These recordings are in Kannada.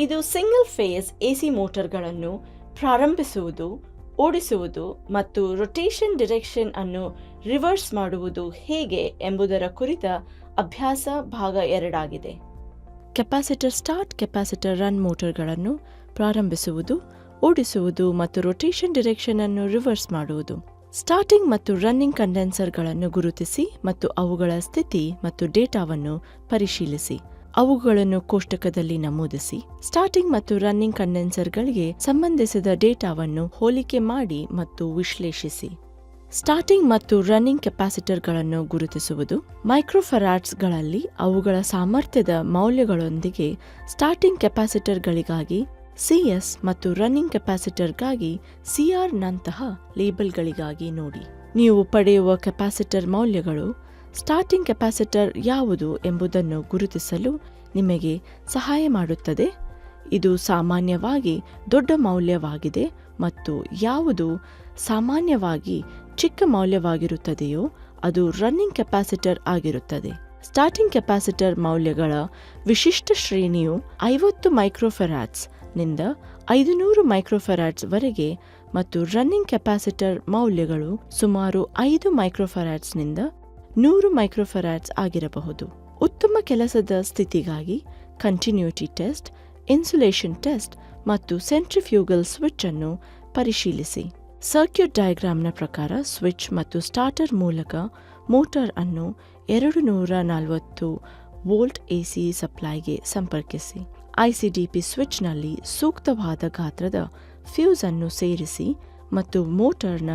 ಇದು ಸಿಂಗಲ್ ಫೇಸ್ ಎಸಿ ಮೋಟಾರ್ಗಳನ್ನು ಪ್ರಾರಂಭಿಸುವುದು, ಓಡಿಸುವುದು ಮತ್ತು ರೊಟೇಷನ್ ಡಿರೆಕ್ಷನ್ ಅನ್ನು ರಿವರ್ಸ್ ಮಾಡುವುದು ಹೇಗೆ ಎಂಬುದರ ಕುರಿತ ಅಭ್ಯಾಸ ಭಾಗ 2 ಆಗಿದೆ. ಕೆಪಾಸಿಟರ್ ಸ್ಟಾರ್ಟ್, ಕೆಪಾಸಿಟರ್ ರನ್ ಮೋಟಾರ್ಗಳನ್ನು ಪ್ರಾರಂಭಿಸುವುದು, ಓಡಿಸುವುದು ಮತ್ತು ರೊಟೇಷನ್ ಡಿರೆಕ್ಷನ್ ಅನ್ನು ರಿವರ್ಸ್ ಮಾಡುವುದು. ಸ್ಟಾರ್ಟಿಂಗ್ ಮತ್ತು ರನ್ನಿಂಗ್ ಕಂಡೆನ್ಸರ್ಗಳನ್ನು ಗುರುತಿಸಿ ಮತ್ತು ಅವುಗಳ ಸ್ಥಿತಿ ಮತ್ತು ಡೇಟಾವನ್ನು ಪರಿಶೀಲಿಸಿ. ಅವುಗಳನ್ನು ಕೋಷ್ಟಕದಲ್ಲಿ ನಮೂದಿಸಿ. ಸ್ಟಾರ್ಟಿಂಗ್ ಮತ್ತು ರನ್ನಿಂಗ್ ಕಂಡೆನ್ಸರ್ಗಳಿಗೆ ಸಂಬಂಧಿಸಿದ ಡೇಟಾವನ್ನು ಹೋಲಿಕೆ ಮಾಡಿ ಮತ್ತು ವಿಶ್ಲೇಷಿಸಿ. ಸ್ಟಾರ್ಟಿಂಗ್ ಮತ್ತು ರನ್ನಿಂಗ್ ಕೆಪಾಸಿಟರ್ಗಳನ್ನು ಗುರುತಿಸುವುದು. ಮೈಕ್ರೋಫರಾಡ್ಸ್ಗಳಲ್ಲಿ ಅವುಗಳ ಸಾಮರ್ಥ್ಯದ ಮೌಲ್ಯಗಳೊಂದಿಗೆ ಸ್ಟಾರ್ಟಿಂಗ್ ಕೆಪಾಸಿಟರ್ಗಳಿಗಾಗಿ CS ಮತ್ತು ರನ್ನಿಂಗ್ ಕೆಪಾಸಿಟರ್ಗಾಗಿ CR ನಂತಹ ಲೇಬಲ್ಗಳಿಗಾಗಿ ನೋಡಿ. ನೀವು ಪಡೆಯುವ ಕೆಪಾಸಿಟರ್ ಮೌಲ್ಯಗಳು ಸ್ಟಾರ್ಟಿಂಗ್ ಕೆಪಾಸಿಟರ್ ಯಾವುದು ಎಂಬುದನ್ನು ಗುರುತಿಸಲು ನಿಮಗೆ ಸಹಾಯ ಮಾಡುತ್ತದೆ. ಇದು ಸಾಮಾನ್ಯವಾಗಿ ದೊಡ್ಡ ಮೌಲ್ಯವಾಗಿದೆ ಮತ್ತು ಯಾವುದು ಸಾಮಾನ್ಯವಾಗಿ ಚಿಕ್ಕ ಮೌಲ್ಯವಾಗಿರುತ್ತದೆಯೋ ಅದು ರನ್ನಿಂಗ್ ಕೆಪಾಸಿಟರ್ ಆಗಿರುತ್ತದೆ. ಸ್ಟಾರ್ಟಿಂಗ್ ಕೆಪಾಸಿಟರ್ ಮೌಲ್ಯಗಳ ವಿಶಿಷ್ಟ ಶ್ರೇಣಿಯು 50 ಮೈಕ್ರೋಫೆರಾಡ್ಸ್ ನಿಂದ 500 ಮೈಕ್ರೋಫೆರಾಡ್ಸ್ ವರೆಗೆ ಮತ್ತು ರನ್ನಿಂಗ್ ಕೆಪಾಸಿಟರ್ ಮೌಲ್ಯಗಳು ಸುಮಾರು 5 ಮೈಕ್ರೋಫೆರಾಡ್ಸ್ ನಿಂದ 100 ಮೈಕ್ರೋಫೆರಾಡ್ಸ್ ಆಗಿರಬಹುದು. ಉತ್ತಮ ಕೆಲಸದ ಸ್ಥಿತಿಗಾಗಿ ಕಂಟಿನ್ಯೂಟಿ ಟೆಸ್ಟ್, ಇನ್ಸುಲೇಷನ್ ಟೆಸ್ಟ್ ಮತ್ತು ಸೆಂಟ್ರಿಫ್ಯೂಗಲ್ ಸ್ವಿಚ್ ಅನ್ನು ಪರಿಶೀಲಿಸಿ. ಸರ್ಕ್ಯೂಟ್ ಡಯಾಗ್ರಾಮ್ನ ಪ್ರಕಾರ ಸ್ವಿಚ್ ಮತ್ತು ಸ್ಟಾರ್ಟರ್ ಮೂಲಕ ಮೋಟಾರ್ ಅನ್ನು 240 ವೋಲ್ಟ್ AC ಸಪ್ಲೈಗೆ ಸಂಪರ್ಕಿಸಿ. ICDP ಸ್ವಿಚ್ನಲ್ಲಿ ಸೂಕ್ತವಾದ ಗಾತ್ರದ ಫ್ಯೂಸ್ ಅನ್ನು ಸೇರಿಸಿ ಮತ್ತು ಮೋಟಾರ್ನ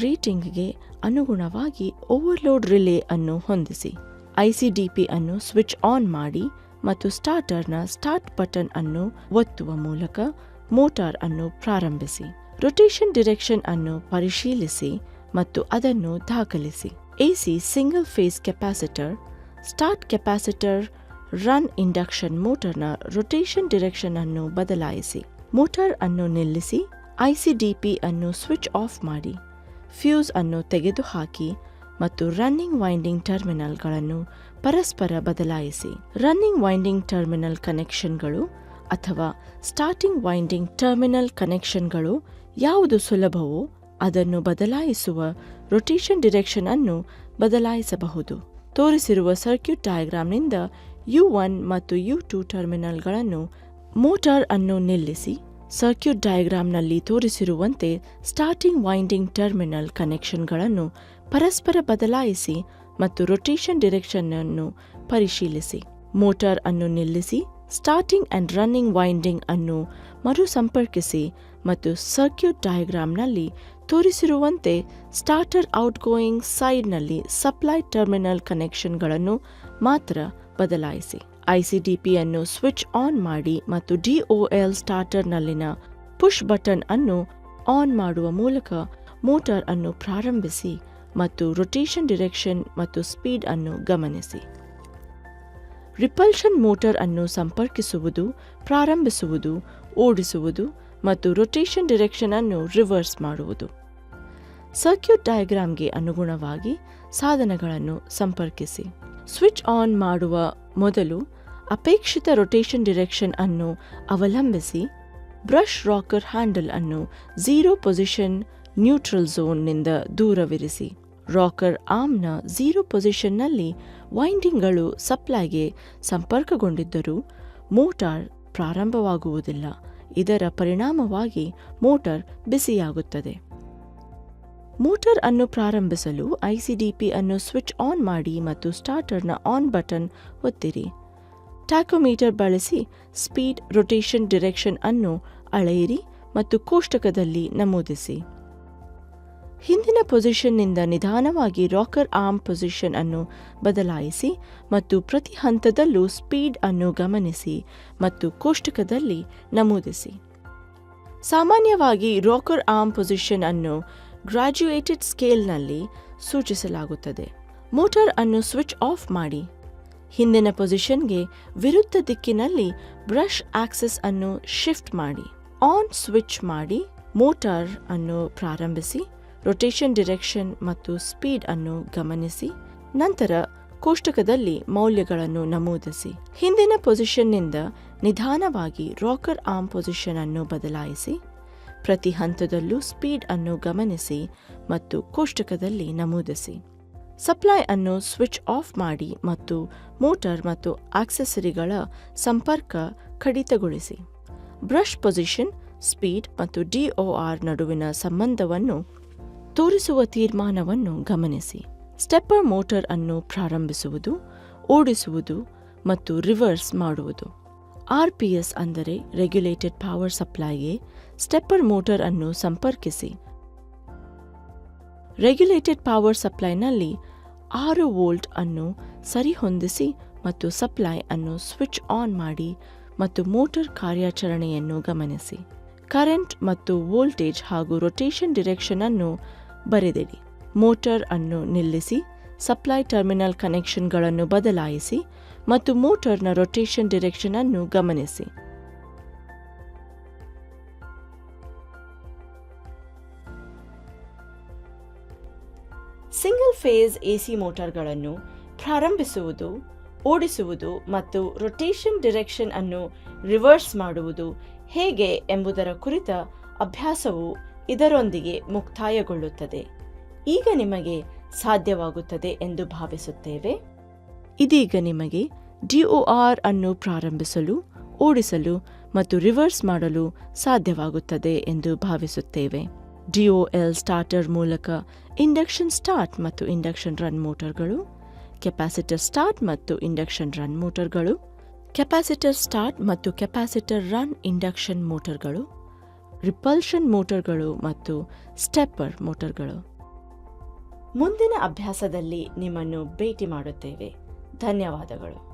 ರೇಟಿಂಗ್ಗೆ ಅನುಗುಣವಾಗಿ ಓವರ್ಲೋಡ್ ರಿಲೇ ಅನ್ನು ಹೊಂದಿಸಿ. ICDP ಅನ್ನು ಸ್ವಿಚ್ ಆನ್ ಮಾಡಿ ಮತ್ತು ಸ್ಟಾರ್ಟರ್ನ ಸ್ಟಾರ್ಟ್ ಬಟನ್ ಅನ್ನು ಒತ್ತುವ ಮೂಲಕ ಮೋಟಾರ್ ಅನ್ನು ಪ್ರಾರಂಭಿಸಿ. ರೊಟೇಷನ್ ಡಿರೆಕ್ಷನ್ ಅನ್ನು ಪರಿಶೀಲಿಸಿ ಮತ್ತು ಅದನ್ನು ದಾಖಲಿಸಿ. AC single phase capacitor, start capacitor, run induction ಮೋಟಾರ್ನ ರೊಟೇಷನ್ ಡಿರೆಕ್ಷನ್ ಅನ್ನು ಬದಲಾಯಿಸಿ. ಮೋಟಾರ್ ಅನ್ನು ನಿಲ್ಲಿಸಿ. ICDP ಅನ್ನು ಸ್ವಿಚ್ ಆಫ್ ಮಾಡಿ. ಫ್ಯೂಸ್ ಅನ್ನು ತೆಗೆದುಹಾಕಿ ಮತ್ತು ರನ್ನಿಂಗ್ ವೈಂಡಿಂಗ್ ಟರ್ಮಿನಲ್ಗಳನ್ನು ಪರಸ್ಪರ ಬದಲಾಯಿಸಿ. ರನ್ನಿಂಗ್ ವೈಂಡಿಂಗ್ ಟರ್ಮಿನಲ್ ಕನೆಕ್ಷನ್ಗಳು ಅಥವಾ ಸ್ಟಾರ್ಟಿಂಗ್ ವೈಂಡಿಂಗ್ ಟರ್ಮಿನಲ್ ಕನೆಕ್ಷನ್ಗಳು ಯಾವುದು ಸುಲಭವೋ ಅದನ್ನು ಬದಲಾಯಿಸುವ ರೊಟೇಷನ್ ಡಿರೆಕ್ಷನ್ ಅನ್ನು ಬದಲಾಯಿಸಬಹುದು. ತೋರಿಸಿರುವ ಸರ್ಕ್ಯೂಟ್ ಡಯಾಗ್ರಾಮ್ನಿಂದ U1 ಮತ್ತು U2 ಟರ್ಮಿನಲ್ಗಳನ್ನು ಮೋಟಾರ್ ಅನ್ನು ನಿಲ್ಲಿಸಿ. ಸರ್ಕ್ಯೂಟ್ ಡಯಾಗ್ರಾಮ್ನಲ್ಲಿ ತೋರಿಸಿರುವಂತೆ ಸ್ಟಾರ್ಟಿಂಗ್ ವೈಂಡಿಂಗ್ ಟರ್ಮಿನಲ್ ಕನೆಕ್ಷನ್ಗಳನ್ನು ಪರಸ್ಪರ ಬದಲಾಯಿಸಿ ಮತ್ತು ರೊಟೇಷನ್ ಡಿರೆಕ್ಷನ್ ಅನ್ನು ಪರಿಶೀಲಿಸಿ. ಮೋಟಾರ್ ಅನ್ನು ನಿಲ್ಲಿಸಿ. ಸ್ಟಾರ್ಟಿಂಗ್ ಅಂಡ್ ರನ್ನಿಂಗ್ ವೈಂಡಿಂಗ್ ಅನ್ನು ಮರುಸಂಪರ್ಕಿಸಿ ಮತ್ತು ಸರ್ಕ್ಯೂಟ್ ಡಯಾಗ್ರಾಮ್ನಲ್ಲಿ ತೋರಿಸಿರುವಂತೆ ಸ್ಟಾರ್ಟರ್ ಔಟ್ಗೋಯಿಂಗ್ ಸೈಡ್ನಲ್ಲಿ ಸಪ್ಲೈ ಟರ್ಮಿನಲ್ ಕನೆಕ್ಷನ್ಗಳನ್ನು ಮಾತ್ರ ಬದಲಾಯಿಸಿ. ICDP ಅನ್ನು ಸ್ವಿಚ್ ಆನ್ ಮಾಡಿ ಮತ್ತು DOL ಸ್ಟಾರ್ಟರ್ನಲ್ಲಿನ ಪುಷ್ ಬಟನ್ ಅನ್ನು ಆನ್ ಮಾಡುವ ಮೂಲಕ ಮೋಟಾರ್ ಅನ್ನು ಪ್ರಾರಂಭಿಸಿ ಮತ್ತು ರೊಟೇಷನ್ ಡಿರೆಕ್ಷನ್ ಮತ್ತು ಸ್ಪೀಡ್ ಅನ್ನು ಗಮನಿಸಿ. ರಿಪಲ್ಷನ್ ಮೋಟಾರ್ ಅನ್ನು ಸಂಪರ್ಕಿಸುವುದು, ಪ್ರಾರಂಭಿಸುವುದು, ಓಡಿಸುವುದು ಮತ್ತು ರೊಟೇಷನ್ ಡಿರೆಕ್ಷನ್ ಅನ್ನು ರಿವರ್ಸ್ ಮಾಡುವುದು. ಸರ್ಕ್ಯೂಟ್ ಡಯಾಗ್ರಾಮ್ಗೆ ಅನುಗುಣವಾಗಿ ಸಾಧನಗಳನ್ನು ಸಂಪರ್ಕಿಸಿ. ಸ್ವಿಚ್ ಆನ್ ಮಾಡುವ ಮೊದಲು ಅಪೇಕ್ಷಿತ ರೊಟೇಷನ್ ಡಿರೆಕ್ಷನ್ ಅನ್ನು ಅವಲಂಬಿಸಿ ಬ್ರಷ್ ರಾಕರ್ ಹ್ಯಾಂಡಲ್ ಅನ್ನು 0 ಪೊಸಿಷನ್ ನ್ಯೂಟ್ರಲ್ ಝೋನ್ನಿಂದ ದೂರವಿರಿಸಿ. ರಾಕರ್ ಆರ್ಮ್ನ 0 ಪೊಸಿಷನ್ನಲ್ಲಿ ವೈಂಡಿಂಗ್ಗಳು ಸಪ್ಲೈಗೆ ಸಂಪರ್ಕಗೊಂಡಿದ್ದರೂ ಮೋಟಾರ್ ಪ್ರಾರಂಭವಾಗುವುದಿಲ್ಲ. ಇದರ ಪರಿಣಾಮವಾಗಿ ಮೋಟಾರ್ ಬಿಸಿಯಾಗುತ್ತದೆ. ಮೋಟಾರ್ ಅನ್ನು ಪ್ರಾರಂಭಿಸಲು ICDP ಅನ್ನು ಸ್ವಿಚ್ ಆನ್ ಮಾಡಿ ಮತ್ತು ಸ್ಟಾರ್ಟರ್ನ ಆನ್ ಬಟನ್ ಒತ್ತಿರಿ. ಟ್ಯಾಕೋಮೀಟರ್ ಬಳಸಿ ಸ್ಪೀಡ್, ರೊಟೇಷನ್ ಡಿರೆಕ್ಷನ್ ಅನ್ನು ಅಳೆಯಿರಿ ಮತ್ತು ಕೋಷ್ಟಕದಲ್ಲಿ ನಮೂದಿಸಿ. ಹಿಂದಿನ ಪೊಸಿಷನ್ನಿಂದ ನಿಧಾನವಾಗಿ ರಾಕರ್ ಆರ್ಮ್ ಪೊಸಿಷನ್ ಅನ್ನು ಬದಲಾಯಿಸಿ ಮತ್ತು ಪ್ರತಿ ಹಂತದಲ್ಲೂ ಸ್ಪೀಡ್ ಅನ್ನು ಗಮನಿಸಿ ಮತ್ತು ಕೋಷ್ಟಕದಲ್ಲಿ ನಮೂದಿಸಿ. ಸಾಮಾನ್ಯವಾಗಿ ರಾಕರ್ ಆರ್ಮ್ ಪೊಸಿಷನ್ ಅನ್ನು ಗ್ರಾಜ್ಯುಯೇಟೆಡ್ ಸ್ಕೇಲ್ನಲ್ಲಿ ಸೂಚಿಸಲಾಗುತ್ತದೆ. ಮೋಟಾರ್ ಅನ್ನು ಸ್ವಿಚ್ ಆಫ್ ಮಾಡಿ. ಹಿಂದಿನ ಪೊಸಿಷನ್ಗೆ ವಿರುದ್ಧ ದಿಕ್ಕಿನಲ್ಲಿ ಬ್ರಷ್ ಆಕ್ಸಿಸ್ ಅನ್ನು ಶಿಫ್ಟ್ ಮಾಡಿ. ಆನ್ ಸ್ವಿಚ್ ಮಾಡಿ. ಮೋಟಾರ್ ಅನ್ನು ಪ್ರಾರಂಭಿಸಿ. ರೊಟೇಷನ್ ಡಿರೆಕ್ಷನ್ ಮತ್ತು ಸ್ಪೀಡ್ ಅನ್ನು ಗಮನಿಸಿ. ನಂತರ ಕೋಷ್ಟಕದಲ್ಲಿ ಮೌಲ್ಯಗಳನ್ನು ನಮೂದಿಸಿ. ಹಿಂದಿನ ಪೊಸಿಷನ್ನಿಂದ ನಿಧಾನವಾಗಿ ರಾಕರ್ ಆರ್ಮ್ ಪೊಸಿಷನ್ ಅನ್ನು ಬದಲಾಯಿಸಿ. ಪ್ರತಿ ಹಂತದಲ್ಲೂ ಸ್ಪೀಡ್ ಅನ್ನು ಗಮನಿಸಿ ಮತ್ತು ಕೋಷ್ಟಕದಲ್ಲಿ ನಮೂದಿಸಿ. ಸಪ್ಲೈ ಅನ್ನು ಸ್ವಿಚ್ ಆಫ್ ಮಾಡಿ ಮತ್ತು ಮೋಟಾರ್ ಮತ್ತು ಆಕ್ಸೆಸರಿಗಳ ಸಂಪರ್ಕ ಕಡಿತಗೊಳಿಸಿ. ಬ್ರಷ್ ಪೊಸಿಷನ್, ಸ್ಪೀಡ್ ಮತ್ತು DOR ನಡುವಿನ ಸಂಬಂಧವನ್ನು ತೋರಿಸುವ ತೀರ್ಮಾನವನ್ನು ಗಮನಿಸಿ. ಸ್ಟೆಪ್ಪರ್ ಮೋಟಾರ್ ಅನ್ನು ಪ್ರಾರಂಭಿಸುವುದು, ಓಡಿಸುವುದು ಮತ್ತು ರಿವರ್ಸ್ ಮಾಡುವುದು. RPS ಅಂದರೆ ರೆಗ್ಯುಲೇಟೆಡ್ ಪವರ್ ಸಪ್ಲೈಗೆ ಸ್ಟೆಪ್ಪರ್ ಮೋಟಾರ್ ಅನ್ನು ಸಂಪರ್ಕಿಸಿ. ರೆಗ್ಯುಲೇಟೆಡ್ ಪವರ್ ಸಪ್ಲೈನಲ್ಲಿ 6 ವೋಲ್ಟ್ ಅನ್ನು ಸರಿಹೊಂದಿಸಿ ಮತ್ತು ಸಪ್ಲೈ ಅನ್ನು ಸ್ವಿಚ್ ಆನ್ ಮಾಡಿ ಮತ್ತು ಮೋಟಾರ್ ಕಾರ್ಯಾಚರಣೆಯನ್ನು ಗಮನಿಸಿ. ಕರೆಂಟ್ ಮತ್ತು ವೋಲ್ಟೇಜ್ ಹಾಗೂ ರೊಟೇಷನ್ ಡಿರೆಕ್ಷನ್ ಅನ್ನು ಬರೆದಿಡಿ. ಮೋಟಾರ್ ಅನ್ನು ನಿಲ್ಲಿಸಿ, ಸಪ್ಲೈ ಟರ್ಮಿನಲ್ ಕನೆಕ್ಷನ್ಗಳನ್ನು ಬದಲಾಯಿಸಿ ಮತ್ತು ಮೋಟಾರ್ನ ರೊಟೇಷನ್ ಡಿರೆಕ್ಷನ್ ಅನ್ನು ಗಮನಿಸಿ. ಸಿಂಗಲ್ ಫೇಸ್ AC ಮೋಟಾರ್ಗಳನ್ನು ಪ್ರಾರಂಭಿಸುವುದು, ಓಡಿಸುವುದು ಮತ್ತು ರೊಟೇಷನ್ ಡಿರೆಕ್ಷನ್ ಅನ್ನು ರಿವರ್ಸ್ ಮಾಡುವುದು ಹೇಗೆ ಎಂಬುದರ ಕುರಿತ ಅಭ್ಯಾಸವು ಇದರೊಂದಿಗೆ ಮುಕ್ತಾಯಗೊಳ್ಳುತ್ತದೆ. ಈಗ ನಿಮಗೆ ಸಾಧ್ಯವಾಗುತ್ತದೆ ಎಂದು ಭಾವಿಸುತ್ತೇವೆ. ಇದೀಗ ನಿಮಗೆ DOR ಅನ್ನು ಪ್ರಾರಂಭಿಸಲು, ಓಡಿಸಲು ಮತ್ತು ರಿವರ್ಸ್ ಮಾಡಲು ಸಾಧ್ಯವಾಗುತ್ತದೆ ಎಂದು ಭಾವಿಸುತ್ತೇವೆ. DOL ಸ್ಟಾರ್ಟರ್ ಮೂಲಕ ಇಂಡಕ್ಷನ್ ಸ್ಟಾರ್ಟ್ ಮತ್ತು ಇಂಡಕ್ಷನ್ ರನ್ ಮೋಟಾರ್ಗಳು, ಕೆಪಾಸಿಟರ್ ಸ್ಟಾರ್ಟ್ ಮತ್ತು ಇಂಡಕ್ಷನ್ ರನ್ ಮೋಟಾರ್ಗಳು, ಕೆಪಾಸಿಟರ್ ಸ್ಟಾರ್ಟ್ ಮತ್ತು ಕೆಪಾಸಿಟರ್ ರನ್ ಇಂಡಕ್ಷನ್ ಮೋಟಾರ್ಗಳು, ರಿಪಲ್ಷನ್ ಮೋಟಾರ್ಗಳು ಮತ್ತು ಸ್ಟೆಪ್ಪರ್ ಮೋಟಾರ್ಗಳು. ಮುಂದಿನ ಅಭ್ಯಾಸದಲ್ಲಿ ನಿಮ್ಮನ್ನು ಭೇಟಿ ಮಾಡುತ್ತೇವೆ. ಧನ್ಯವಾದಗಳು.